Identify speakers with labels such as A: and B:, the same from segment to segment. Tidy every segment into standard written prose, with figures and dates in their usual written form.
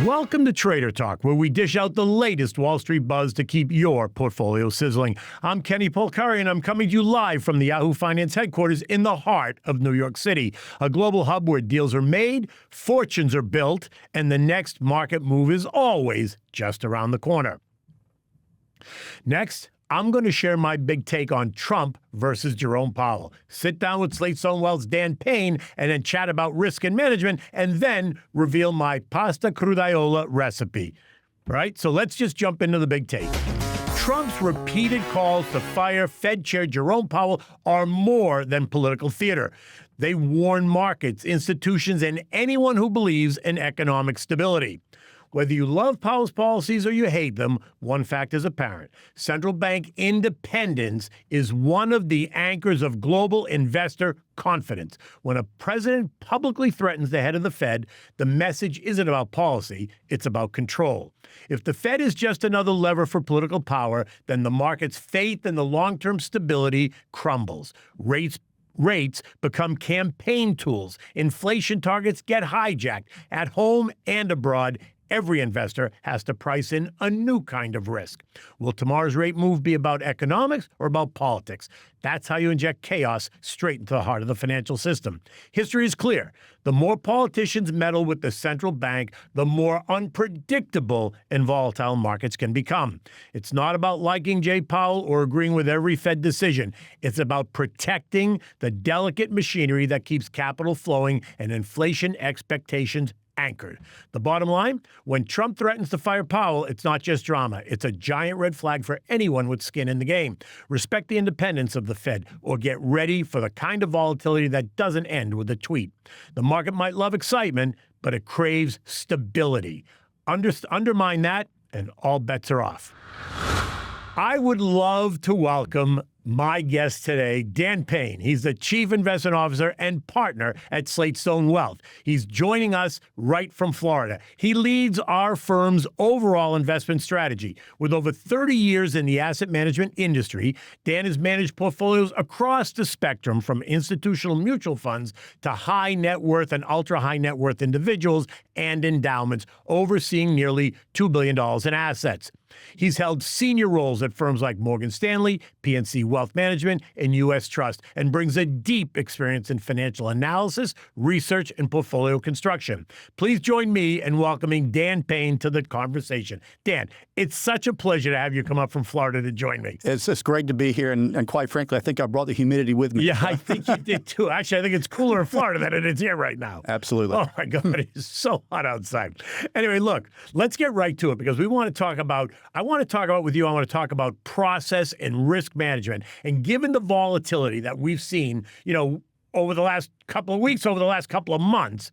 A: Welcome to Trader Talk, where we dish out the latest Wall Street buzz to keep your portfolio sizzling. I'm Kenny Polcari, and I'm coming to you live from the Yahoo Finance headquarters in the heart of New York City, a global hub where deals are made, fortunes are built, and the next market move is always just around the corner. Next, I'm going to share my big take on Trump versus Jerome Powell. Sit down with SlateStone Wealth's Dan Payne and then chat about risk and management, and then reveal my pasta crudaiola recipe. Right? So let's just jump into the big take. Trump's repeated calls to fire Fed Chair Jerome Powell are more than political theater. They warn markets, institutions, and anyone who believes in economic stability. Whether you love Powell's policies or you hate them, one fact is apparent. Central bank independence is one of the anchors of global investor confidence. When a president publicly threatens the head of the Fed, the message isn't about policy, it's about control. If the Fed is just another lever for political power, then the market's faith in the long-term stability crumbles. Rates become campaign tools. Inflation targets get hijacked at home and abroad. Every investor has to price in a new kind of risk. Will tomorrow's rate move be about economics or about politics? That's how you inject chaos straight into the heart of the financial system. History is clear. The more politicians meddle with the central bank, the more unpredictable and volatile markets can become. It's not about liking Jay Powell or agreeing with every Fed decision. It's about protecting the delicate machinery that keeps capital flowing and inflation expectations anchored. The bottom line, when Trump threatens to fire Powell, it's not just drama. It's a giant red flag for anyone with skin in the game. Respect the independence of the Fed or get ready for the kind of volatility that doesn't end with a tweet. The market might love excitement, but it craves stability. Undermine that, and all bets are off. I would love to welcome my guest today, Dan Payne. He's the Chief Investment Officer and Partner at SlateStone Wealth. He's joining us right from Florida. He leads our firm's overall investment strategy. With over 30 years in the asset management industry, Dan has managed portfolios across the spectrum from institutional mutual funds to high net worth and ultra high net worth individuals and endowments, overseeing nearly $2 billion in assets. He's held senior roles at firms like Morgan Stanley, PNC Wealth Management, and U.S. Trust, and brings a deep experience in financial analysis, research, and portfolio construction. Please join me in welcoming Dan Payne to the conversation. Dan, it's such a pleasure to have you come up from Florida to join me.
B: It's just great to be here, and quite frankly, I think I brought the humidity with me.
A: Yeah, I think you did too. Actually, I think it's cooler in Florida than it is here right now.
B: Absolutely.
A: Oh my God, it is so hot outside. Anyway, look, let's get right to it because I want to talk about process and risk management. And given the volatility that we've seen, over the last couple of weeks, over the last couple of months,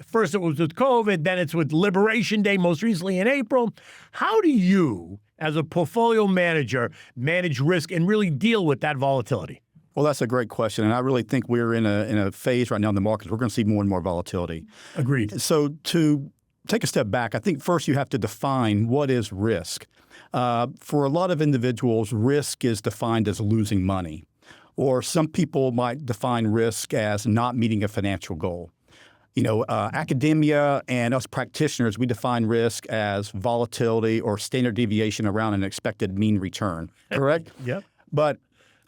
A: first it was with COVID, then it's with Liberation Day, most recently in April. How do you, as a portfolio manager, manage risk and really deal with that volatility?
B: Well, that's a great question, and I really think we're in a phase right now in the markets. We're going to see more and more volatility.
A: Agreed.
B: So to take a step back, I think first you have to define what is risk. For a lot of individuals, risk is defined as losing money, or some people might define risk as not meeting a financial goal. Academia and us practitioners, we define risk as volatility or standard deviation around an expected mean return, correct?
A: Yep.
B: But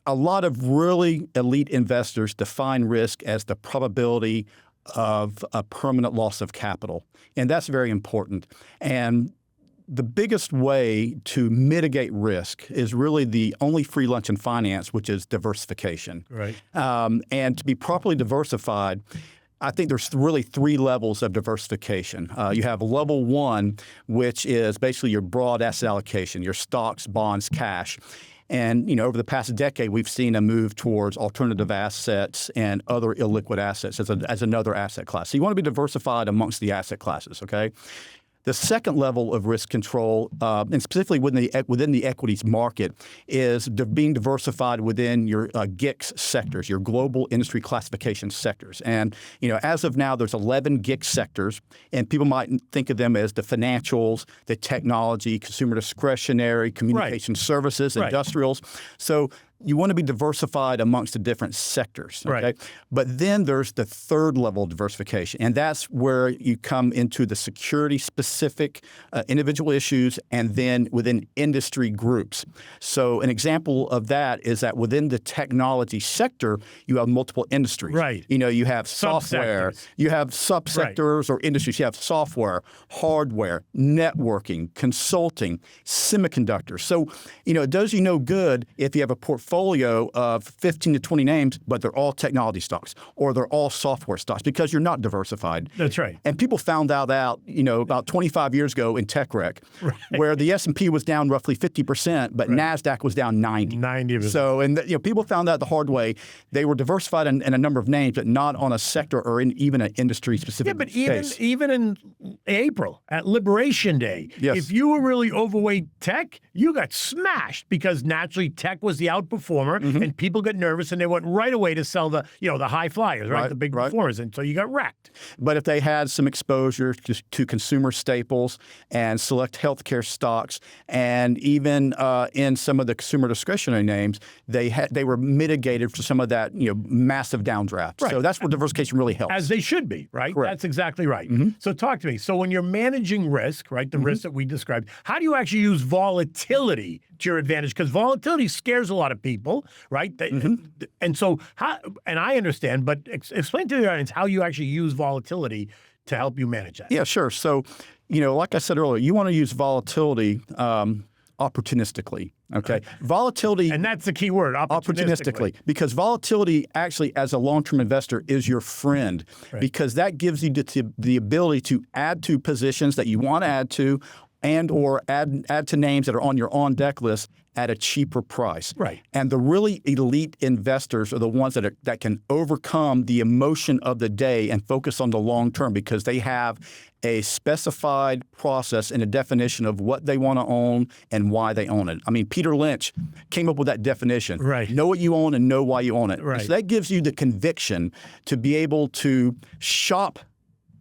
B: a lot of really elite investors define risk as the probability of a permanent loss of capital, and that's very important. And the biggest way to mitigate risk is really the only free lunch in finance, which is diversification.
A: Right.
B: And to be properly diversified, I think there's really three levels of diversification. You have level one, which is basically your broad asset allocation, your stocks, bonds, cash. And over the past decade, we've seen a move towards alternative assets and other illiquid assets as another asset class. So you want to be diversified amongst the asset classes, okay? The second level of risk control, and specifically within the equities market, is being diversified within your GICS sectors, your global industry classification sectors. And as of now, there's 11 GICS sectors, and people might think of them as the financials, the technology, consumer discretionary, communication services, industrials. So you want to be diversified amongst the different sectors. Okay?
A: Right.
B: But then there's the third level of diversification, and that's where you come into the security-specific individual issues and then within industry groups. So an example of that is that within the technology sector, you have multiple industries.
A: Right.
B: You have software,
A: Subsectors.
B: you have subsectors or industries. You have software, hardware, networking, consulting, semiconductors. So, it does you no good if you have a portfolio of 15 to 20 names, but they're all technology stocks or they're all software stocks because you're not diversified.
A: That's right.
B: And people found that out, about 25 years ago in TechRec, where the S&P was down roughly 50%, but NASDAQ was down 90%.
A: 90%.
B: So, and people found out the hard way. They were diversified in a number of names, but not on a sector or in even an industry-specific case.
A: Even in April, at Liberation Day, if you were really overweight tech, you got smashed because naturally tech was the outperformer and people got nervous and they went right away to sell the high flyers, right? The big performers. And so you got wrecked.
B: But if they had some exposure to consumer staples and select healthcare stocks, and even in some of the consumer discretionary names, they were mitigated for some of that massive downdraft.
A: Right.
B: So that's where diversification really helps.
A: As they should be, right?
B: Correct.
A: That's exactly right. So talk to me. So when you're managing risk, right, the risk that we described, how do you actually use volatility to your advantage? Because volatility scares a lot of people, right? And so and I understand, but explain to the audience how you actually use volatility to help you manage that.
B: Yeah, sure. So, like I said earlier, you want to use volatility opportunistically. Okay, volatility,
A: and that's the key word, opportunistically.
B: Because volatility actually, as a long-term investor, is your friend, because that gives you the ability to add to positions that you want to add to, and or add to names that are on your on-deck list at a cheaper price.
A: Right.
B: And the really elite investors are the ones that can overcome the emotion of the day and focus on the long term because they have a specified process and a definition of what they want to own and why they own it. I mean, Peter Lynch came up with that definition.
A: Right.
B: Know what you own and know why you own it.
A: Right.
B: So that gives you the conviction to be able to shop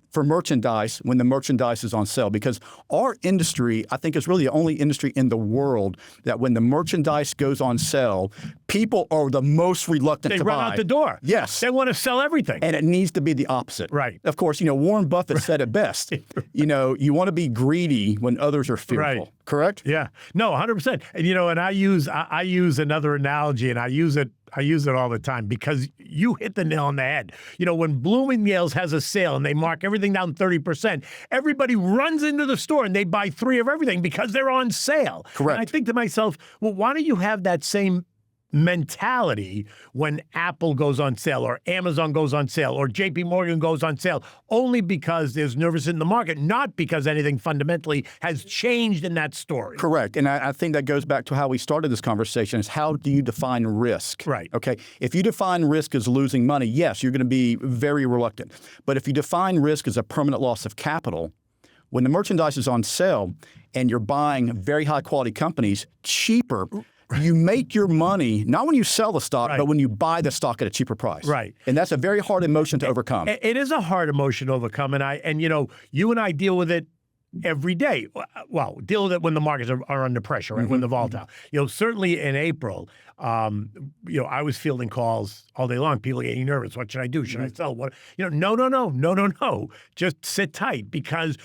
B: for merchandise when the merchandise is on sale, because our industry, I think, is really the only industry in the world that when the merchandise goes on sale, people are the most reluctant to buy.
A: They run out the door.
B: Yes.
A: They want to sell everything.
B: And it needs to be the opposite.
A: Right.
B: Of course, Warren Buffett said it best. You want to be greedy when others are fearful.
A: Right.
B: Correct?
A: Yeah. No, 100%. And and I use another analogy, and I use it all the time because you hit the nail on the head. When Bloomingdale's has a sale and they mark everything down 30%, everybody runs into the store and they buy 3 of everything because they're on sale.
B: Correct.
A: And I think to myself, well, why don't you have that same mentality when Apple goes on sale or Amazon goes on sale or JP Morgan goes on sale, only because there's nervousness in the market, not because anything fundamentally has changed in that story.
B: Correct. And I think that goes back to how we started this conversation, is how do you define risk?
A: Right.
B: Okay. If you define risk as losing money, yes, you're going to be very reluctant. But if you define risk as a permanent loss of capital, when the merchandise is on sale and you're buying very high quality companies cheaper, you make your money, not when you sell the stock, but when you buy the stock at a cheaper price.
A: Right.
B: And that's a very hard emotion to overcome.
A: It is a hard emotion to overcome. And you and I deal with it every day. Well, deal with it when the markets are under pressure, right? When they're volatile. Certainly in April, I was fielding calls all day long. People getting nervous. What should I do? Should I sell? What? No. Just sit tight because,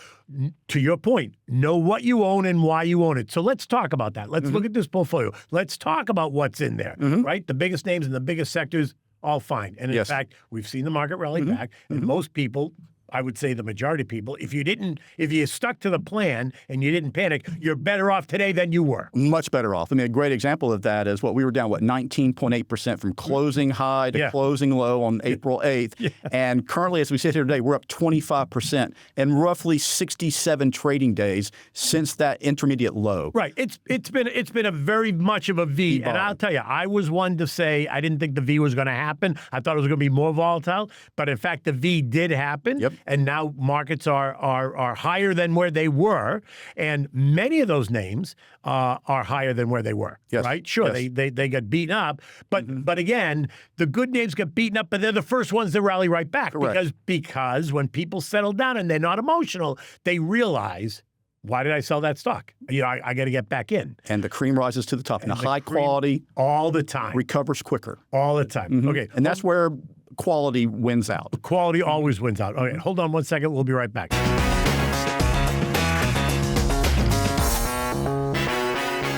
A: to your point, know what you own and why you own it. So let's talk about that. Let's look at this portfolio. Let's talk about what's in there, right? The biggest names in the biggest sectors, all fine. And in fact, we've seen the market rally back, and most people, I would say the majority of people, if you stuck to the plan and you didn't panic, you're better off today than you were.
B: Much better off. I mean, a great example of that is we were down, 19.8% from closing high to closing low on April 8th. Yeah. And currently, as we sit here today, we're up 25% and roughly 67 trading days since that intermediate low.
A: Right. It's been a very much of a V. And I'll tell you, I was one to say I didn't think the V was going to happen. I thought it was going to be more volatile. But in fact, the V did happen.
B: Yep.
A: And now markets are higher than where they were, and many of those names are higher than where they were.
B: Yes.
A: Right? Sure,
B: yes.
A: they got beaten up, but again, the good names get beaten up, but they're the first ones to rally right back.
B: Correct.
A: Because when people settle down and they're not emotional, they realize Why did I sell that stock? I got to get back in.
B: And the cream rises to the top. And the high quality
A: all the time
B: recovers quicker.
A: All the time.
B: Mm-hmm.
A: Okay.
B: And that's where quality wins out.
A: Quality always wins out. Okay, hold on one second. We'll be right back.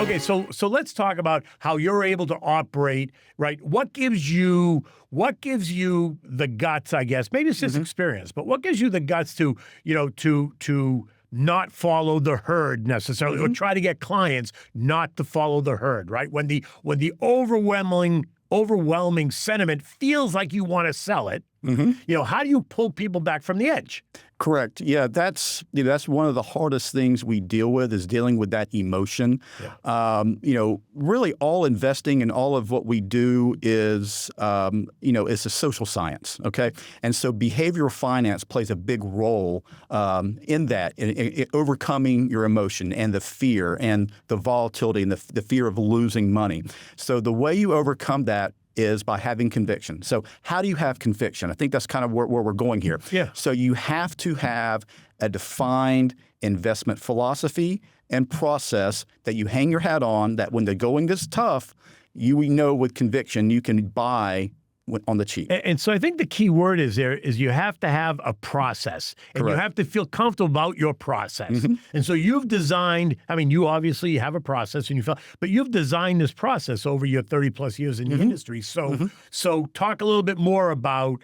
A: Okay, so let's talk about how you're able to operate, right? What gives you the guts, I guess? Maybe it's just experience, but what gives you the guts to not follow the herd necessarily, or try to get clients not to follow the herd, right? When the overwhelming sentiment feels like you want to sell it, how do you pull people back from the edge?
B: Correct. Yeah, that's one of the hardest things we deal with, is dealing with that emotion. Yeah. Really all investing and all of what we do is, it's a social science. Okay, and so behavioral finance plays a big role in that, in overcoming your emotion and the fear and the volatility and the fear of losing money. So the way you overcome that is by having conviction. So how do you have conviction? I think that's kind of where we're going here. Yeah. So you have to have a defined investment philosophy and process that you hang your hat on, that when the going gets tough, you know with conviction you can buy on the cheap.
A: And so I think the key word is you have to have a process, and Correct. You have to feel comfortable about your process. And so you've designed, you obviously have a process, but you've designed this process over your 30 plus years in the industry. So so talk a little bit more about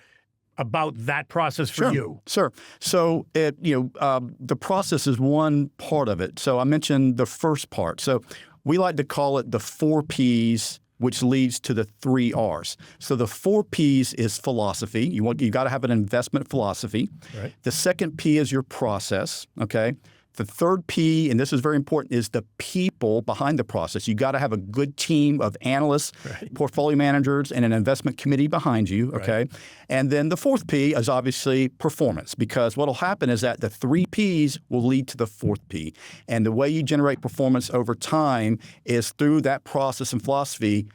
A: that process for you.
B: Sure. So the process is one part of it. So I mentioned the first part. So we like to call it the 4 Ps, which leads to the 3 Rs. So the 4 Ps is philosophy. You got to have an investment philosophy. Right. The second P is your process. Okay. The third P, and this is very important, is the people behind the process. You got to have a good team of analysts, right. portfolio managers, and an investment committee behind you. Okay. Right. And then the fourth P is obviously performance, because what will happen is that the 3 Ps will lead to the fourth P. And the way you generate performance over time is through that process and philosophy.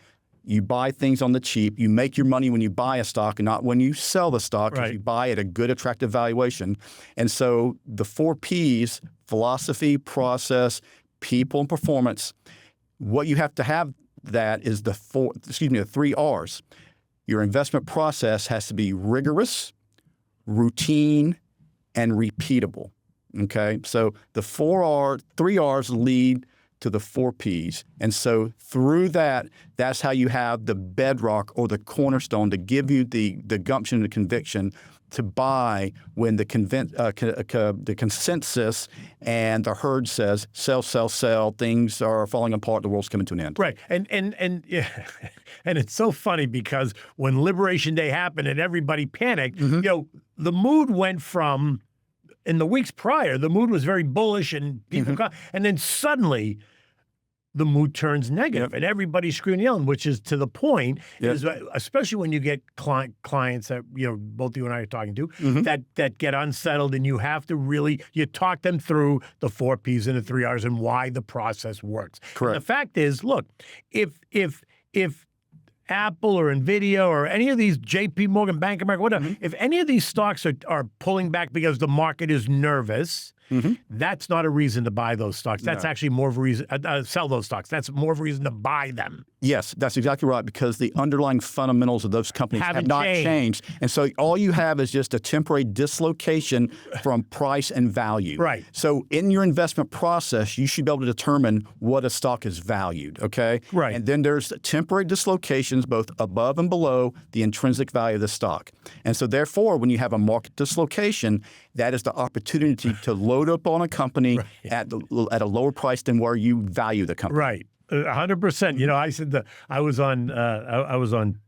B: You buy things on the cheap. You make your money when you buy a stock and not when you sell the stock, because you buy at a good, attractive valuation. And so the 4 Ps, philosophy, process, people, and performance, what you have to have that is the 3 Rs. Your investment process has to be rigorous, routine, and repeatable. Okay? So the 3 Rs lead to the 4 Ps. And so through that, that's how you have the bedrock or the cornerstone to give you the gumption and the conviction to buy when the consensus and the herd says, sell, sell, sell, things are falling apart, the world's coming to an end.
A: Right. And yeah, and it's so funny because when Liberation Day happened and everybody panicked, the mood went from, in the weeks prior, the mood was very bullish and people, and then suddenly the mood turns negative and everybody's screaming and yelling, which is to the point, is especially when you get clients that both you and I are talking to that get unsettled, and you have to really talk them through the 4 Ps and the 3 Rs and why the process works. Correct. And the fact is, look, if Apple or Nvidia or any of these JP Morgan, Bank of America, whatever, if any of these stocks are pulling back because the market is nervous, that's not a reason to buy those stocks. That's actually more of a reason sell those stocks. That's more of a reason to buy them.
B: Yes, that's exactly right, because the underlying fundamentals of those companies have not changed. And so all you have is just a temporary dislocation from price and value. Right. So in your investment process, you should be able to determine what a stock is valued, okay? Right. And then there's temporary dislocations both above and below the intrinsic value of the stock. And so therefore, when you have a market dislocation, that is the opportunity to load up on a company at a lower price than where you value the company.
A: Right. 100%. I said I was on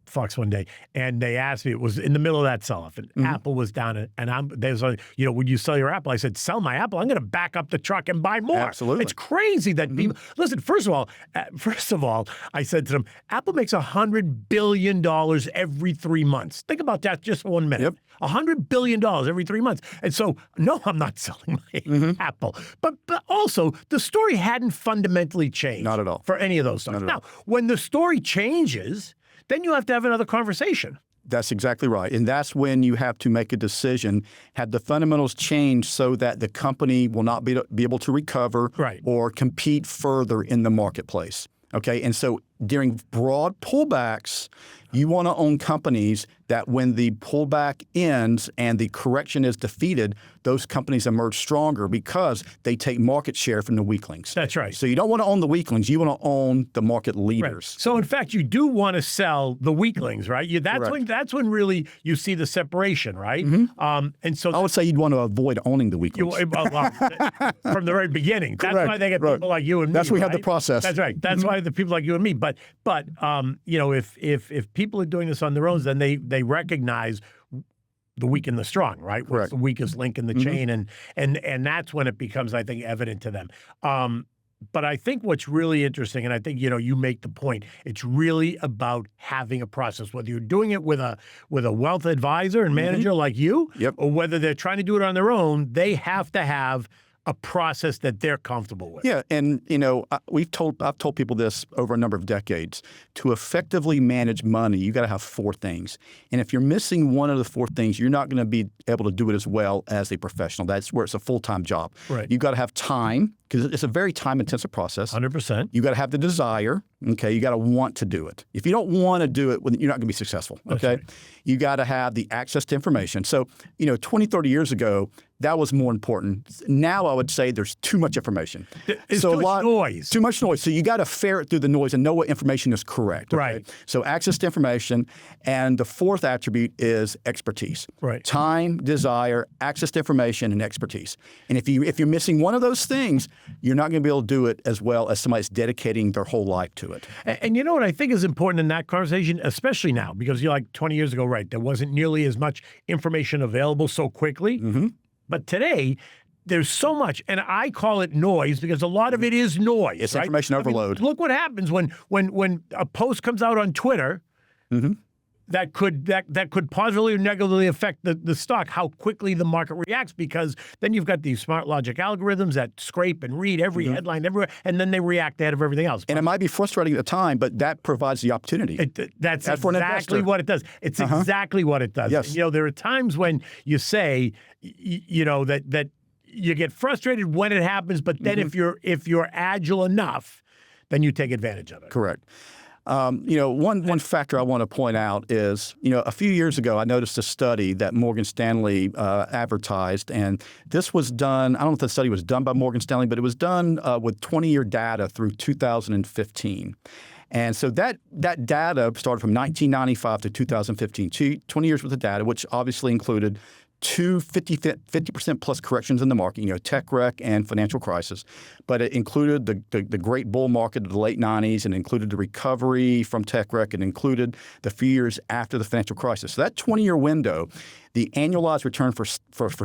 A: Fox one day, and they asked me, it was in the middle of that sell-off, and Apple was down, and they was like, would you sell your Apple? I said, sell my Apple. I'm going to back up the truck and buy more. Absolutely. It's crazy that people, listen, first of all, I said to them, Apple makes $100 billion every 3 months. Think about that just for 1 minute. $100 billion every 3 months. And so, no, I'm not selling my Apple. But also, the story hadn't fundamentally changed.
B: Not at all.
A: For any of those stocks. Now, when the story changes, then you have to have another conversation.
B: That's exactly right. And that's when you have to make a decision. Have the fundamentals changed so that the company will not be able to recover or compete further in the marketplace? Okay. And so during broad pullbacks, you want to own companies that when the pullback ends and the correction is defeated, those companies emerge stronger because they take market share from the weaklings.
A: That's right.
B: So you don't want to own the weaklings. You want to own the market leaders.
A: Right. So in fact, you do want to sell the weaklings, right? That's when really you see the separation, right? And so
B: I would say you'd want to avoid owning the weaklings.
A: From the very beginning. That's why they get people like you and me.
B: That's why we have the process.
A: That's right. That's why the people like you and me. But if people are doing this on their own, then they recognize the weak and the strong, right? What's the weakest link in the chain, and that's when it becomes, I think, evident to them. But I think what's really interesting, and I think you make the point, it's really about having a process. Whether you're doing it with a wealth advisor and manager like you, or whether they're trying to do it on their own, they have to have a process that they're comfortable with.
B: Yeah, and I've told people this over a number of decades. To effectively manage money, you got to have 4 things. And if you're missing one of the 4 things, you're not going to be able to do it as well as a professional. That's where it's a full-time job.
A: Right.
B: You got to have time, because it's a very time-intensive process.
A: 100%.
B: You got to have the desire. Okay, you got to want to do it. If you don't want to do it, you're not going to be successful. Okay,
A: right.
B: You got to have the access to information. So 20, 30 years ago, that was more important. Now I would say there's too much information.
A: It's too much noise.
B: Too much noise. So you got to ferret through the noise and know what information is correct. Okay?
A: Right.
B: So access to information, and the 4th attribute is expertise.
A: Right.
B: Time, desire, access to information, and expertise. And if you're missing one of those things, you're not going to be able to do it as well as somebody that's dedicating their whole life to it.
A: And you know what I think is important in that conversation, especially now, because you're like 20 years ago, right? There wasn't nearly as much information available so quickly. But today, there's so much, and I call it noise because a lot of it is noise.
B: It's
A: right?
B: information overload.
A: Look what happens when a post comes out on Twitter that could positively or negatively affect the stock, how quickly the market reacts, because then you've got these smart logic algorithms that scrape and read every headline everywhere, and then they react ahead of everything else.
B: And it might be frustrating at the time, but that provides the opportunity.
A: That's exactly what it does. It's exactly what it does.
B: Yes.
A: And, there are times when you say, that you get frustrated when it happens, but then if you're agile enough, then you take advantage of it.
B: Correct. One factor I want to point out is, a few years ago, I noticed a study that Morgan Stanley advertised, and this was done, I don't know if the study was done by Morgan Stanley, but it was done with 20-year data through 2015. And so that data started from 1995 to 2015, 20 years worth of data, which obviously included 50% plus corrections in the market, tech wreck and financial crisis. But it included the great bull market of the late 90s, and included the recovery from tech wreck, and included the few years after the financial crisis. So that 20-year window, the annualized return for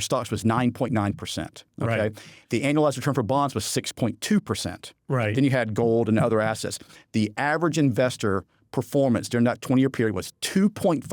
B: stocks was 9.9%. Okay,
A: Right.
B: The annualized return for bonds was 6.2%.
A: Right.
B: Then you had gold and other assets. The average investor performance during that 20-year period was 2.5%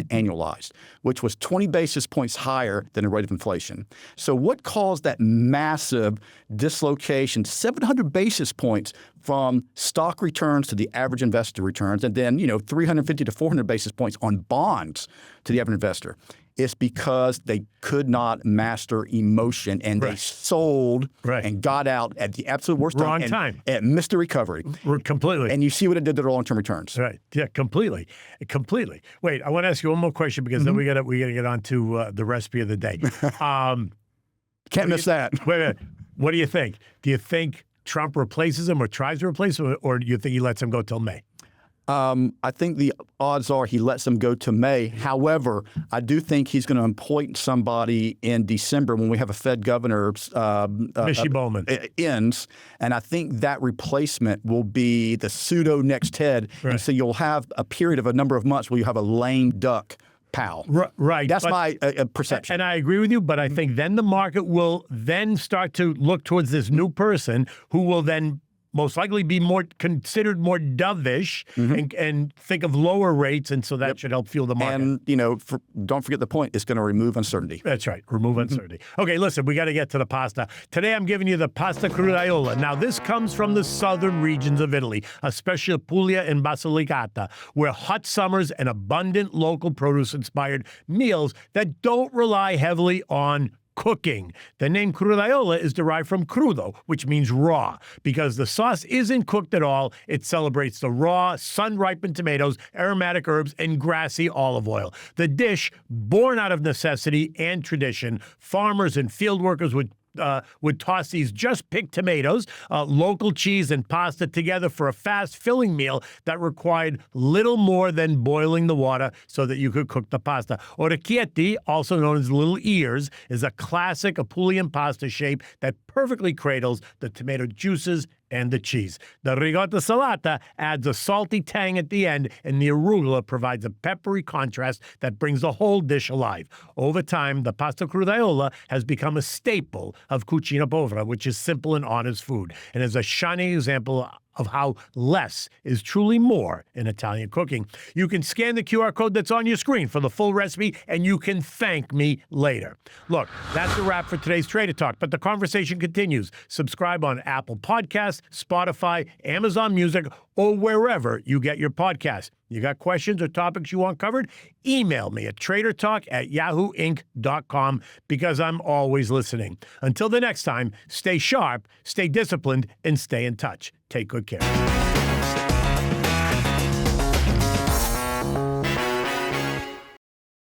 B: annualized, which was 20 basis points higher than the rate of inflation. So what caused that massive dislocation, 700 basis points from stock returns to the average investor returns, and then 350 to 400 basis points on bonds to the average investor? It's because they could not master emotion, and they sold and got out at the absolute worst time. And missed the recovery.
A: Completely.
B: And you see what it did to their long-term returns.
A: Right. Yeah, completely. Wait, I want to ask you one more question, because then we got to get on to the recipe of the day.
B: Can't miss that.
A: Wait a minute. What do you think? Do you think Trump replaces him or tries to replace him, or do you think he lets him go till May?
B: I think the odds are he lets them go to May. However, I do think he's going to appoint somebody in December when we have a Fed governor
A: Mishy Bowman
B: ends, and I think that replacement will be the pseudo next head.
A: Right.
B: And so you'll have a period of a number of months where you have a lame duck Powell.
A: Right.
B: That's my perception.
A: And I agree with you, but I think then the market will then start to look towards this new person who will then most likely be considered more dovish and think of lower rates, and so that should help fuel the market.
B: And, don't forget the point, it's going to remove uncertainty.
A: That's right, remove uncertainty. Okay, listen, we got to get to the pasta. Today I'm giving you the pasta crudaiola. Now, this comes from the southern regions of Italy, especially Puglia and Basilicata, where hot summers and abundant local produce-inspired meals that don't rely heavily on cooking. The name crudaiola is derived from crudo, which means raw. Because the sauce isn't cooked at all, it celebrates the raw, sun-ripened tomatoes, aromatic herbs, and grassy olive oil. The dish, born out of necessity and tradition, farmers and field workers would toss these just picked tomatoes, local cheese, and pasta together for a fast, filling meal that required little more than boiling the water so that you could cook the pasta. Orecchietti, also known as little ears, is a classic Apulian pasta shape that perfectly cradles the tomato juices and the cheese. The ricotta salata adds a salty tang at the end, and the arugula provides a peppery contrast that brings the whole dish alive. Over time, the pasta crudaiola has become a staple of cucina povera, which is simple and honest food, and is a shining example of how less is truly more in Italian cooking. You can scan the QR code that's on your screen for the full recipe, and you can thank me later. Look, that's a wrap for today's Trader Talk, but the conversation continues. Subscribe on Apple Podcasts, Spotify, Amazon Music, or wherever you get your podcasts. You got questions or topics you want covered? Email me at tradertalk@yahooinc.com because I'm always listening. Until the next time, stay sharp, stay disciplined, and stay in touch. Take good care.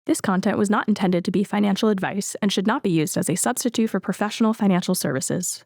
C: This content was not intended to be financial advice and should not be used as a substitute for professional financial services.